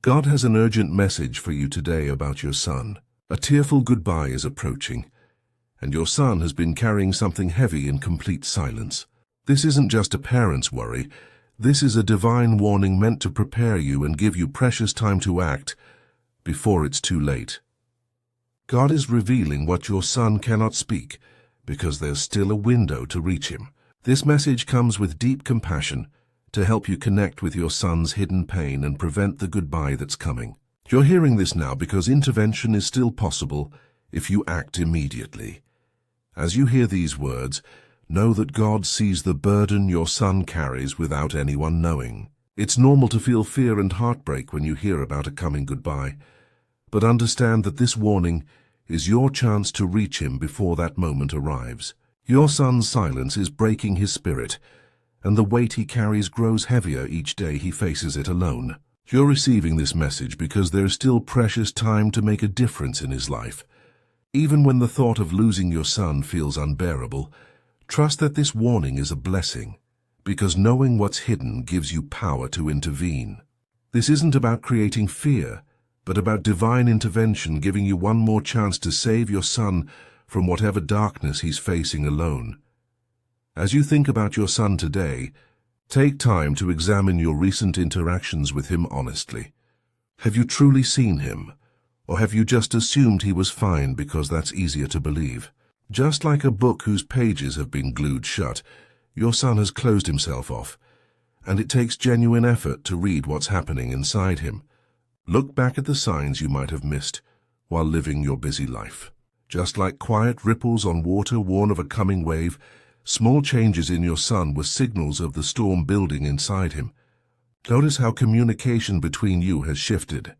God has an urgent message for you today about your son. A tearful goodbye is approaching, and your son has been carrying something heavy in complete silence. This isn't just a parent's worry. This is a divine warning meant to prepare you and give you precious time to act before it's too late. God is revealing what your son cannot speak because there's still a window to reach him. This message comes with deep compassion to help you connect with your son's hidden pain and prevent the goodbye that's coming. You're hearing this now because intervention is still possible if you act immediately. As you hear these words, know that God sees the burden your son carries without anyone knowing. It's normal to feel fear and heartbreak when you hear about a coming goodbye, but understand that this warning is your chance to reach him before that moment arrives. Your son's silence is breaking his spirit, and the weight he carries grows heavier each day he faces it alone. You're receiving this message because there's still precious time to make a difference in his life. Even when the thought of losing your son feels unbearable, trust that this warning is a blessing, because knowing what's hidden gives you power to intervene. This isn't about creating fear, but about divine intervention giving you one more chance to save your son from whatever darkness he's facing alone. As you think about your son today, take time to examine your recent interactions with him honestly. Have you truly seen him, or have you just assumed he was fine because that's easier to believe? Just like a book whose pages have been glued shut, your son has closed himself off, and it takes genuine effort to read what's happening inside him. Look back at the signs you might have missed while living your busy life. Just like quiet ripples on water warn of a coming wave, small changes in your son were signals of the storm building inside him. Notice how communication between you has shifted.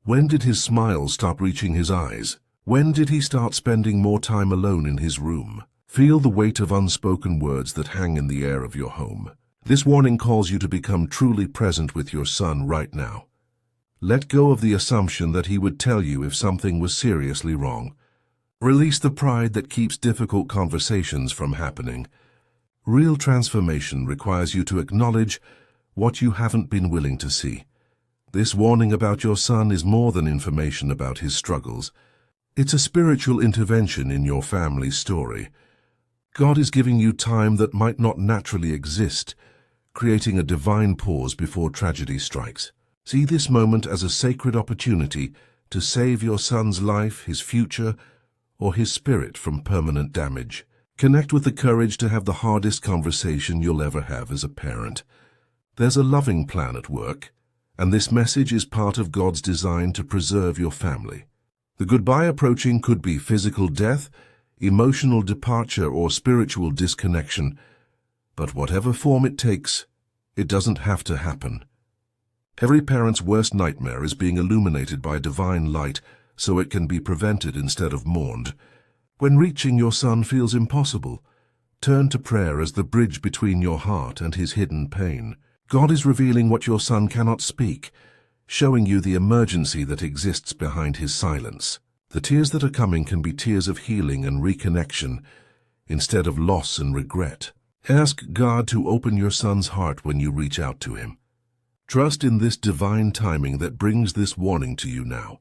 When did his smile stop reaching his eyes? When did he start spending more time alone in his room? Feel the weight of unspoken words that hang in the air of your home. This warning calls you to become truly present with your son right now. Let go of the assumption that he would tell you if something was seriously wrong. Release the pride that keeps difficult conversations from happening. Real transformation requires you to acknowledge what you haven't been willing to see. This warning about your son is more than information about his struggles. It's a spiritual intervention in your family's story. God is giving you time that might not naturally exist, creating a divine pause before tragedy strikes. See this moment as a sacred opportunity to save your son's life, his future, or his spirit from permanent damage. Connect with the courage to have the hardest conversation you'll ever have as a parent. There's a loving plan at work, and this message is part of God's design to preserve your family. The goodbye approaching could be physical death, emotional departure, or spiritual disconnection, but whatever form it takes, it doesn't have to happen. Every parent's worst nightmare is being illuminated by divine light so it can be prevented instead of mourned. When reaching your son feels impossible, turn to prayer as the bridge between your heart and his hidden pain. God is revealing what your son cannot speak, showing you the emergency that exists behind his silence. The tears that are coming can be tears of healing and reconnection instead of loss and regret. Ask God to open your son's heart when you reach out to him. Trust in this divine timing that brings this warning to you now,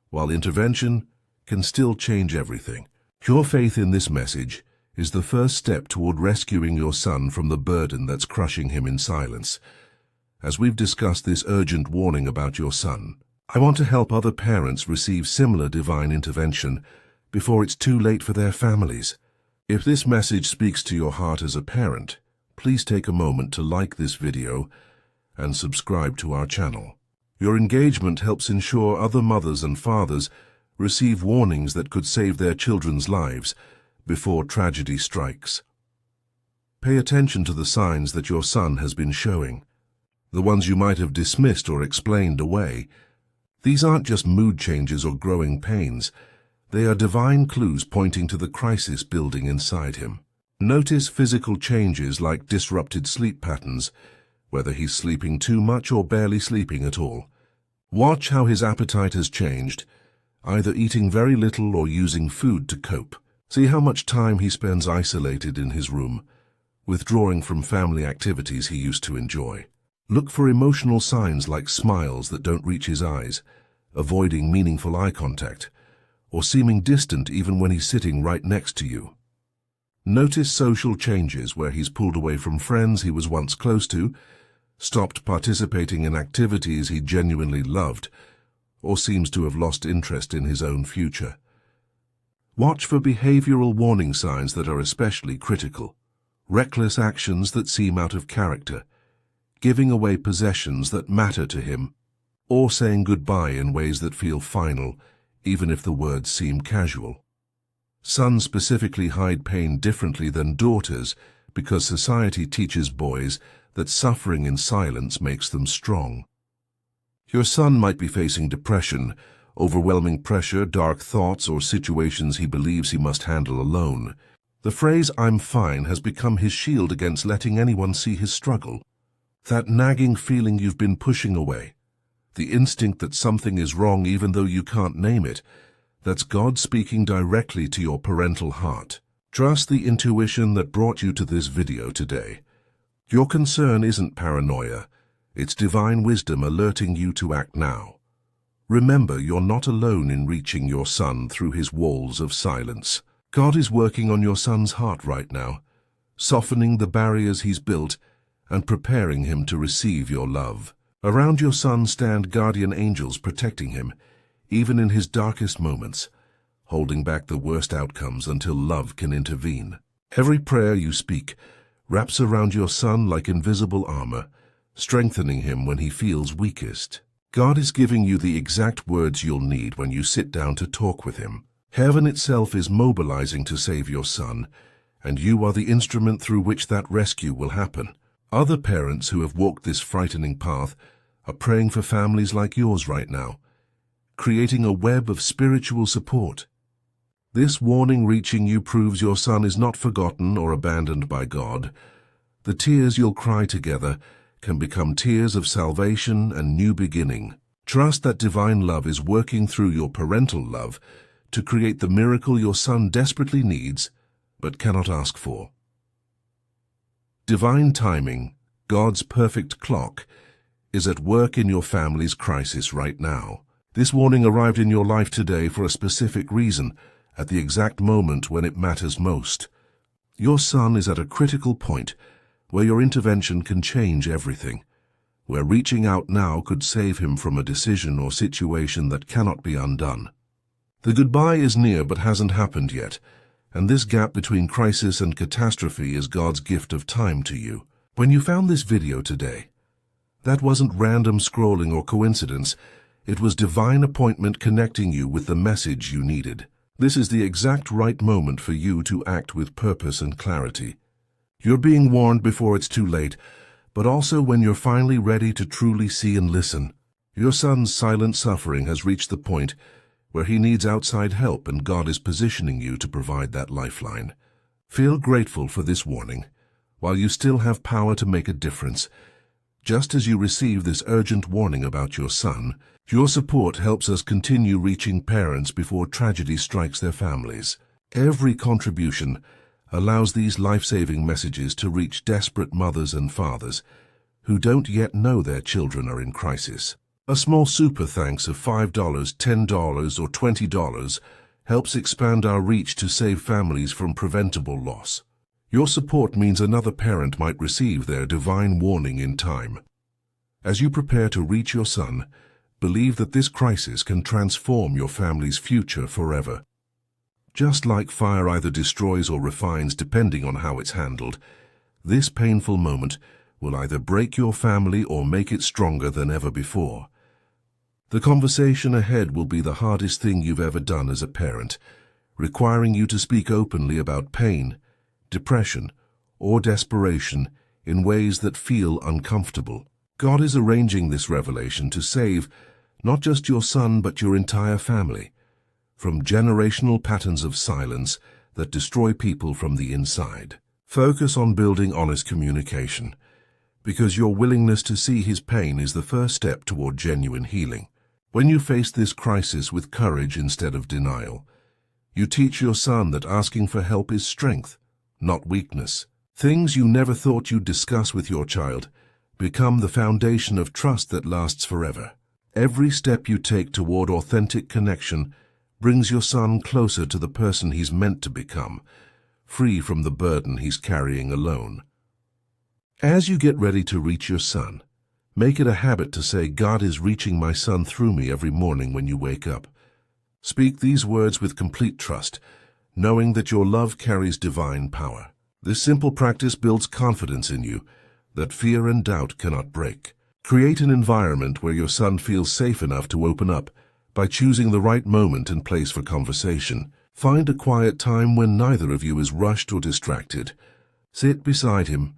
while intervention can still change everything. Your faith in this message is the first step toward rescuing your son from the burden that's crushing him in silence. As we've discussed this urgent warning about your son, I want to help other parents receive similar divine intervention before it's too late for their families. If this message speaks to your heart as a parent, please take a moment to like this video and subscribe to our channel. Your engagement helps ensure other mothers and fathers receive warnings that could save their children's lives before tragedy strikes. Pay attention to the signs that your son has been showing, the ones you might have dismissed or explained away. These aren't just mood changes or growing pains. They are divine clues pointing to the crisis building inside him. Notice physical changes like disrupted sleep patterns, whether he's sleeping too much or barely sleeping at all. Watch how his appetite has changed, either eating very little or using food to cope. See how much time he spends isolated in his room, withdrawing from family activities he used to enjoy. Look for emotional signs like smiles that don't reach his eyes, avoiding meaningful eye contact, or seeming distant even when he's sitting right next to you. Notice social changes where he's pulled away from friends he was once close to, stopped participating in activities he genuinely loved, or seems to have lost interest in his own future. Watch for behavioral warning signs that are especially critical. Reckless actions that seem out of character, giving away possessions that matter to him, or saying goodbye in ways that feel final, even if the words seem casual. Sons specifically hide pain differently than daughters because society teaches boys that suffering in silence makes them strong. Your son might be facing depression, overwhelming pressure, dark thoughts, or situations he believes he must handle alone. The phrase, "I'm fine," has become his shield against letting anyone see his struggle. That nagging feeling you've been pushing away, the instinct that something is wrong even though you can't name it, that's God speaking directly to your parental heart. Trust the intuition that brought you to this video today. Your concern isn't paranoia, it's divine wisdom alerting you to act now. Remember, you're not alone in reaching your son through his walls of silence. God is working on your son's heart right now, softening the barriers he's built and preparing him to receive your love. Around your son stand guardian angels protecting him, even in his darkest moments, holding back the worst outcomes until love can intervene. Every prayer you speak wraps around your son like invisible armor, strengthening him when he feels weakest. God is giving you the exact words you'll need when you sit down to talk with him. Heaven itself is mobilizing to save your son, and you are the instrument through which that rescue will happen. Other parents who have walked this frightening path are praying for families like yours right now, creating a web of spiritual support. This warning reaching you proves your son is not forgotten or abandoned by God. The tears you'll cry together can become tears of salvation and new beginning. Trust that divine love is working through your parental love to create the miracle your son desperately needs but cannot ask for. Divine timing, God's perfect clock, is at work in your family's crisis right now. This warning arrived in your life today for a specific reason, at the exact moment when it matters most. Your son is at a critical point where your intervention can change everything, where reaching out now could save him from a decision or situation that cannot be undone. The goodbye is near but hasn't happened yet, and this gap between crisis and catastrophe is God's gift of time to you. When you found this video today, that wasn't random scrolling or coincidence. It was divine appointment connecting you with the message you needed. This is the exact right moment for you to act with purpose and clarity. You're being warned before it's too late, but also when you're finally ready to truly see and listen. Your son's silent suffering has reached the point where he needs outside help, and God is positioning you to provide that lifeline. Feel grateful for this warning, while you still have power to make a difference. Just as you receive this urgent warning about your son, your support helps us continue reaching parents before tragedy strikes their families. Every contribution allows these life-saving messages to reach desperate mothers and fathers who don't yet know their children are in crisis. A small super thanks of $5, $10, or $20 helps expand our reach to save families from preventable loss. Your support means another parent might receive their divine warning in time. As you prepare to reach your son, believe that this crisis can transform your family's future forever. Just like fire either destroys or refines depending on how it's handled, this painful moment will either break your family or make it stronger than ever before. The conversation ahead will be the hardest thing you've ever done as a parent, requiring you to speak openly about pain, depression, or desperation in ways that feel uncomfortable. God is arranging this revelation to save not just your son but your entire family from generational patterns of silence that destroy people from the inside. Focus on building honest communication, because your willingness to see his pain is the first step toward genuine healing. When you face this crisis with courage instead of denial, you teach your son that asking for help is strength, not weakness. Things you never thought you'd discuss with your child become the foundation of trust that lasts forever. Every step you take toward authentic connection brings your son closer to the person he's meant to become, free from the burden he's carrying alone. As you get ready to reach your son, make it a habit to say, "God is reaching my son through me," every morning when you wake up. Speak these words with complete trust, knowing that your love carries divine power. This simple practice builds confidence in you that fear and doubt cannot break. Create an environment where your son feels safe enough to open up by choosing the right moment and place for conversation. Find a quiet time when neither of you is rushed or distracted. Sit beside him,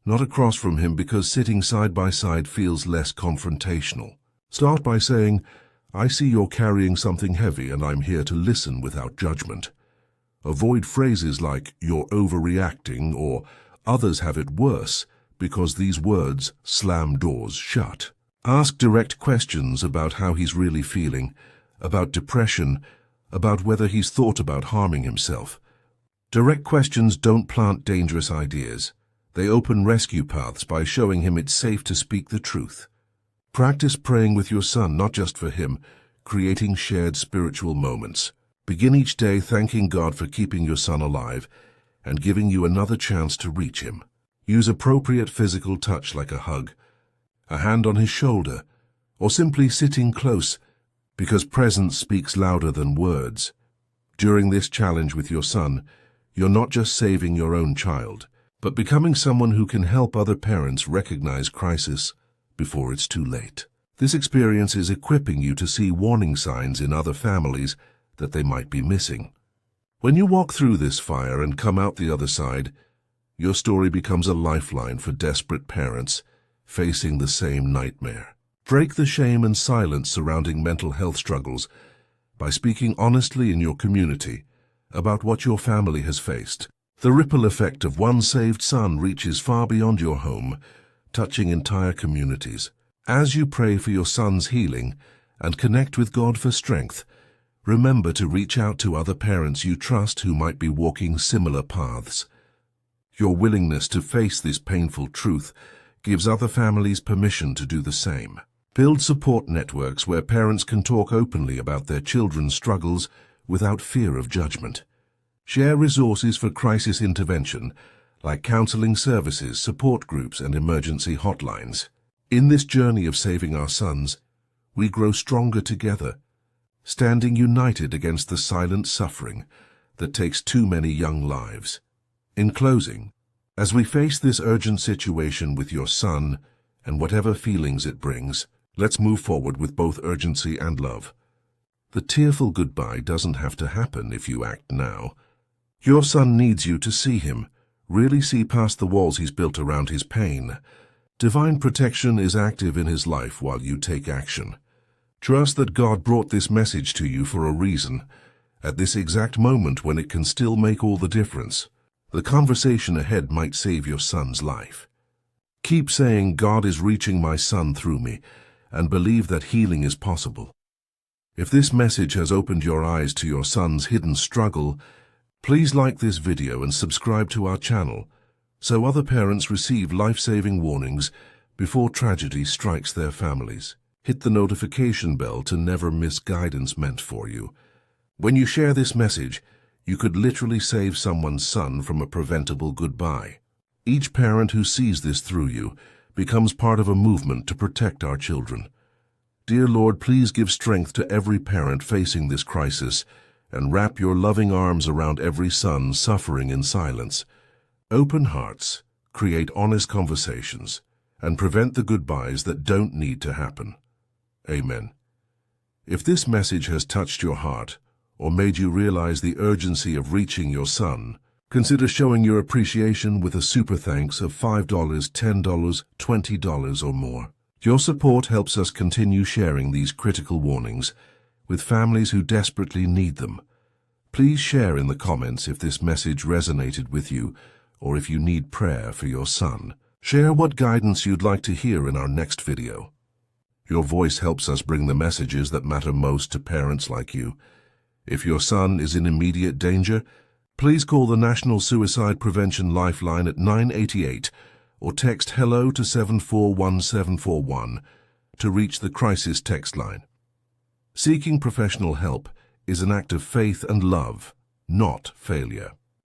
not across from him, because sitting side by side feels less confrontational. Start by saying, "I see you're carrying something heavy and I'm here to listen without judgment." Avoid phrases like "you're overreacting" or "others have it worse," because these words slam doors shut. Ask direct questions about how he's really feeling, about depression, about whether he's thought about harming himself. Direct questions don't plant dangerous ideas. They open rescue paths by showing him it's safe to speak the truth. Practice praying with your son, not just for him, creating shared spiritual moments. Begin each day thanking God for keeping your son alive and giving you another chance to reach him. Use appropriate physical touch like a hug, a hand on his shoulder, or simply sitting close, because presence speaks louder than words. During this challenge with your son, you're not just saving your own child, but becoming someone who can help other parents recognize crisis before it's too late. This experience is equipping you to see warning signs in other families that they might be missing. When you walk through this fire and come out the other side, your story becomes a lifeline for desperate parents facing the same nightmare. Break the shame and silence surrounding mental health struggles by speaking honestly in your community about what your family has faced. The ripple effect of one saved son reaches far beyond your home, touching entire communities. As you pray for your son's healing and connect with God for strength, remember to reach out to other parents you trust who might be walking similar paths. Your willingness to face this painful truth gives other families permission to do the same. Build support networks where parents can talk openly about their children's struggles without fear of judgment. Share resources for crisis intervention, like counseling services, support groups, and emergency hotlines. In this journey of saving our sons, we grow stronger together, standing united against the silent suffering that takes too many young lives. In closing, as we face this urgent situation with your son and whatever feelings it brings, let's move forward with both urgency and love. The tearful goodbye doesn't have to happen if you act now. Your son needs you to see him, really see past the walls he's built around his pain. Divine protection is active in his life while you take action. Trust that God brought this message to you for a reason, at this exact moment when it can still make all the difference. The conversation ahead might save your son's life. Keep saying, "God is reaching my son through me," and believe that healing is possible. If this message has opened your eyes to your son's hidden struggle, please like this video and subscribe to our channel so other parents receive life-saving warnings before tragedy strikes their families. Hit the notification bell to never miss guidance meant for you. When you share this message, you could literally save someone's son from a preventable goodbye. Each parent who sees this through you becomes part of a movement to protect our children. Dear Lord, please give strength to every parent facing this crisis and wrap your loving arms around every son suffering in silence. Open hearts, create honest conversations, and prevent the goodbyes that don't need to happen. Amen. If this message has touched your heart or made you realize the urgency of reaching your son, consider showing your appreciation with a super thanks of $5, $10, $20 or more. Your support helps us continue sharing these critical warnings with families who desperately need them. Please share in the comments if this message resonated with you or if you need prayer for your son. Share what guidance you'd like to hear in our next video. Your voice helps us bring the messages that matter most to parents like you. If your son is in immediate danger, please call the National Suicide Prevention Lifeline at 988 or text HELLO to 741741 to reach the crisis text line. Seeking professional help is an act of faith and love, not failure.